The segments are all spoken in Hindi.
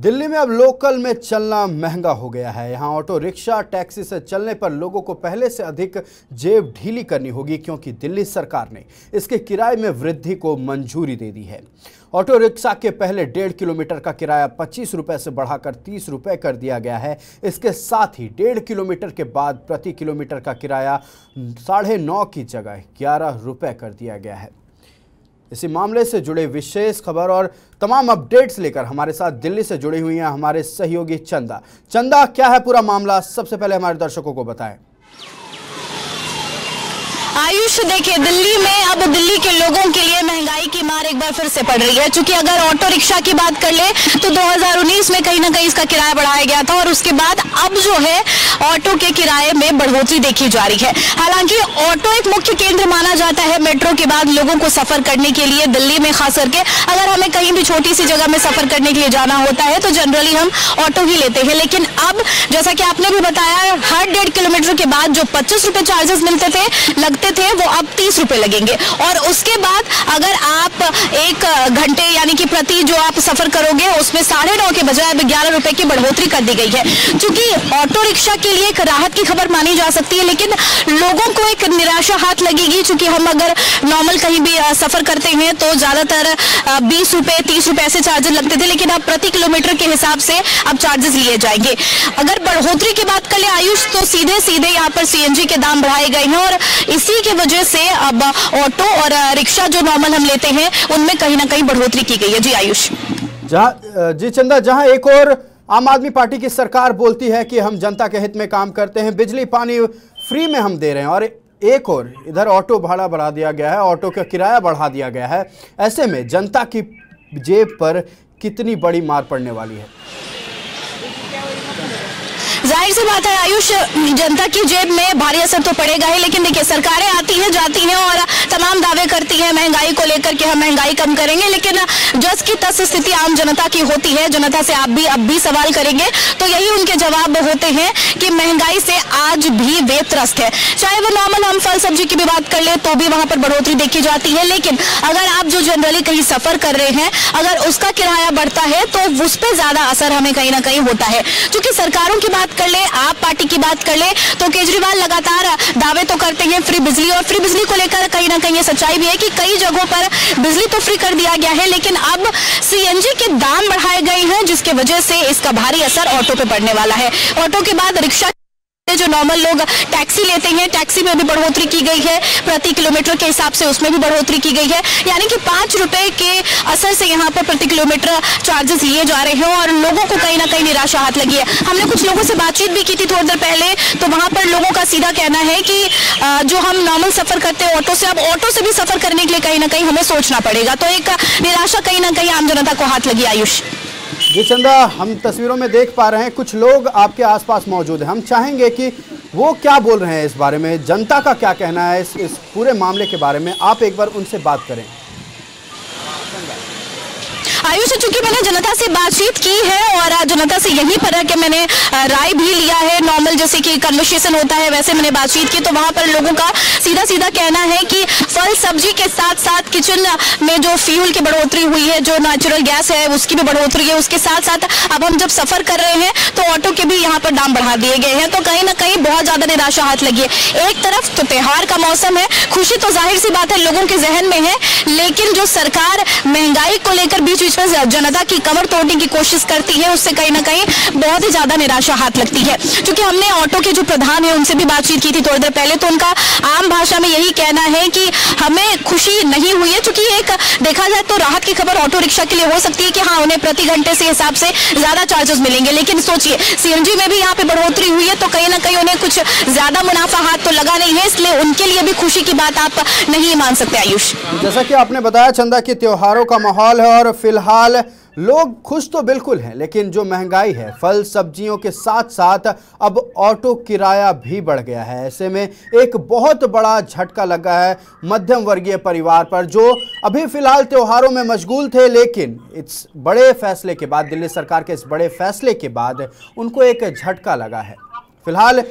दिल्ली में अब लोकल में चलना महंगा हो गया है। यहाँ ऑटो रिक्शा टैक्सी से चलने पर लोगों को पहले से अधिक जेब ढीली करनी होगी, क्योंकि दिल्ली सरकार ने इसके किराए में वृद्धि को मंजूरी दे दी है। ऑटो रिक्शा के पहले 1.5 किलोमीटर का किराया 25 रुपये से बढ़ाकर 30 रुपये कर दिया गया है। इसके साथ ही 1.5 किलोमीटर के बाद प्रति किलोमीटर का किराया 9.5 की जगह 11 रुपये कर दिया गया है। इसी मामले से जुड़े विशेष खबर और तमाम अपडेट्स लेकर हमारे साथ दिल्ली से जुड़ी हुई हैं हमारे सहयोगी चंदा, क्या है पूरा मामला? सबसे पहले हमारे दर्शकों को बताएं। आयुष, देखिए, दिल्ली में अब दिल्ली के लोगों के लिए महंगाई की मार एक बार फिर से पड़ रही है। क्योंकि अगर ऑटो रिक्शा की बात कर ले तो 2019 में कहीं ना कहीं इसका किराया बढ़ाया गया था और उसके बाद अब जो है ऑटो के किराए में बढ़ोतरी देखी जा रही है। हालांकि ऑटो एक मुख्य केंद्र माना जाता है मेट्रो के बाद लोगों को सफर करने के लिए। दिल्ली में खास करके अगर हमें कहीं भी छोटी सी जगह में सफर करने के लिए जाना होता है तो जनरली हम ऑटो ही लेते हैं। लेकिन अब जैसा कि आपने भी बताया, हर 1.5 किलोमीटर के बाद जो 25 रुपए चार्जेस मिलते थे वो अब 30 रुपए लगेंगे। और उसके बाद अगर आप 1 घंटे यानी कि प्रति जो आप सफर करोगे उसमें 9.5 के बजाय अब 11 रुपए की बढ़ोतरी कर दी गई है। क्योंकि ऑटो रिक्शा के लिए एक राहत की खबर मानी जा सकती है, लेकिन लोगों को एक निराशा हाथ लगेगी। क्योंकि हम अगर नॉर्मल कहीं भी सफर करते हैं तो ज्यादातर 20 रुपए 30 रुपए ऐसे चार्जेस लगते थे, लेकिन अब प्रति किलोमीटर के हिसाब से अब चार्जेस लिए जाएंगे। अगर बढ़ोतरी की बात कर ले आयुष, तो सीधे सीधे यहाँ पर CNG के दाम बढ़ाए गए हैं और इसी की वजह से अब ऑटो और रिक्शा जो नॉर्मल हम लेते हैं उनमें कहीं ना कहीं बढ़ोतरी की गई है। जी आयुष। जी चंदा, जहां एक और आम आदमी पार्टी की सरकार बोलती है कि हम जनता के हित में काम करते हैं, बिजली पानी फ्री में हम दे रहे हैं, और एक और इधर ऑटो भाड़ा बढ़ा दिया गया है, ऑटो का किराया बढ़ा दिया गया है। ऐसे में जनता की जेब पर कितनी बड़ी मार पड़ने वाली है? जाहिर सी बात है आयुष, जनता की जेब में भारी असर तो पड़ेगा ही। लेकिन देखिए, सरकारें आती हैं जाती हैं और तमाम दावे करती हैं महंगाई को लेकर कि हम महंगाई कम करेंगे, लेकिन जस की तस स्थिति आम जनता की होती है। जनता से आप भी अब भी सवाल करेंगे तो यही उनके जवाब होते हैं कि महंगाई से आज भी वे त्रस्त है। चाहे वो नॉर्मल हम फल सब्जी की भी बात कर ले तो भी वहां पर बढ़ोतरी देखी जाती है। लेकिन अगर आप जो जनरली कहीं सफर कर रहे हैं, अगर उसका किराया बढ़ता है तो उस पर ज्यादा असर हमें कहीं ना कहीं होता है। क्योंकि सरकारों की बात कर ले, आप पार्टी की बात कर ले तो केजरीवाल लगातार दावे तो करते हैं फ्री बिजली, और फ्री बिजली को लेकर कहीं ना कहीं ये सच्चाई भी है कि कई जगहों पर बिजली तो फ्री कर दिया गया है, लेकिन अब CNG के दाम बढ़ाए गए हैं, जिसके वजह से इसका भारी असर ऑटो पे पड़ने वाला है। ऑटो के बाद रिक्शा, जो नॉर्मल लोग टैक्सी लेते हैं, टैक्सी में भी बढ़ोतरी की गई है। प्रति किलोमीटर के हिसाब से उसमें भी बढ़ोतरी की गई है। यानी कि 5 रुपए के असर से यहाँ पर प्रति किलोमीटर चार्जेस लिए जा रहे हैं और लोगों को कहीं ना कहीं निराशा हाथ लगी है। हमने कुछ लोगों से बातचीत भी की थी थोड़ी देर पहले, तो वहां पर लोगों का सीधा कहना है कि जो हम नॉर्मल सफर करते हैं ऑटो से, अब ऑटो से भी सफर करने के लिए कहीं ना कहीं हमें सोचना पड़ेगा। तो एक निराशा कहीं ना कहीं आम जनता को हाथ लगी। आयुष जी चंदा, हम तस्वीरों में देख पा रहे हैं कुछ लोग आपके आसपास मौजूद हैं। हम चाहेंगे कि वो क्या बोल रहे हैं इस बारे में, जनता का क्या कहना है इस पूरे मामले के बारे में। आप एक बार उनसे बात करें। आयुष, चूंकि मैंने जनता से बातचीत की है और जनता से यहीं पर है कि मैंने राय भी लिया है, नॉर्मल जैसे कि कन्वर्सेशन होता है वैसे मैंने बातचीत की, तो वहां पर लोगों का सीधा सीधा कहना है कि फल सब्जी के साथ साथ किचन में जो फ्यूल की बढ़ोतरी हुई है, जो नेचुरल गैस है उसकी भी बढ़ोतरी है। उसके साथ साथ अब हम जब सफर कर रहे हैं तो ऑटो के भी यहाँ पर दाम बढ़ा दिए गए हैं। तो कहीं ना कहीं बहुत ज्यादा निराशा हाथ लगी है। एक तरफ तो त्योहार का मौसम है, खुशी तो जाहिर सी बात है लोगों के जहन में है, लेकिन जो सरकार महंगाई को लेकर बीच जनता की कमर तोड़ने की कोशिश करती है उससे कहीं ना कहीं बहुत ही ज्यादा निराशा हाथ लगती है। क्योंकि हमने ऑटो के जो प्रधान है उनसे भी बातचीत की थी थोड़ी देर पहले, तो उनका आम भाषा में यही कहना है कि हमें खुशी नहीं हुई है। क्योंकि एक देखा जाए तो राहत की खबर ऑटो रिक्शा के लिए हो सकती है कि हाँ, उन्हें प्रति घंटे से हिसाब से ज्यादा चार्जेस मिलेंगे, लेकिन सोचिए CNG में भी यहाँ पे बढ़ोतरी हुई है तो कहीं ना कहीं उन्हें कुछ ज्यादा मुनाफा हाथ तो लगा नहीं है, इसलिए उनके लिए भी खुशी की बात आप नहीं मान सकते। आयुष, जैसा कि आपने बताया चंदा कि त्योहारों का माहौल है और फिलहाल लोग खुश तो बिल्कुल हैं, लेकिन जो महंगाई है फल सब्जियों के साथ साथ अब ऑटो किराया भी बढ़ गया है। ऐसे में एक बहुत बड़ा झटका लगा है मध्यम वर्गीय परिवार पर, जो अभी फिलहाल त्योहारों में मशगूल थे, लेकिन इस बड़े फैसले के बाद, दिल्ली सरकार के इस बड़े फैसले के बाद उनको एक झटका लगा है। फिलहाल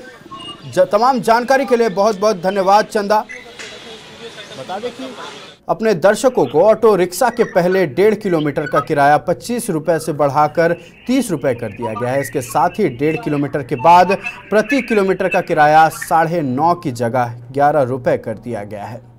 तमाम जानकारी के लिए बहुत बहुत धन्यवाद चंदा। बता दें कि अपने दर्शकों को ऑटो रिक्शा के पहले 1.5 किलोमीटर का किराया 25 रुपए से बढ़ाकर 30 रुपए कर दिया गया है। इसके साथ ही 1.5 किलोमीटर के बाद प्रति किलोमीटर का किराया 9.5 की जगह 11 रुपए कर दिया गया है।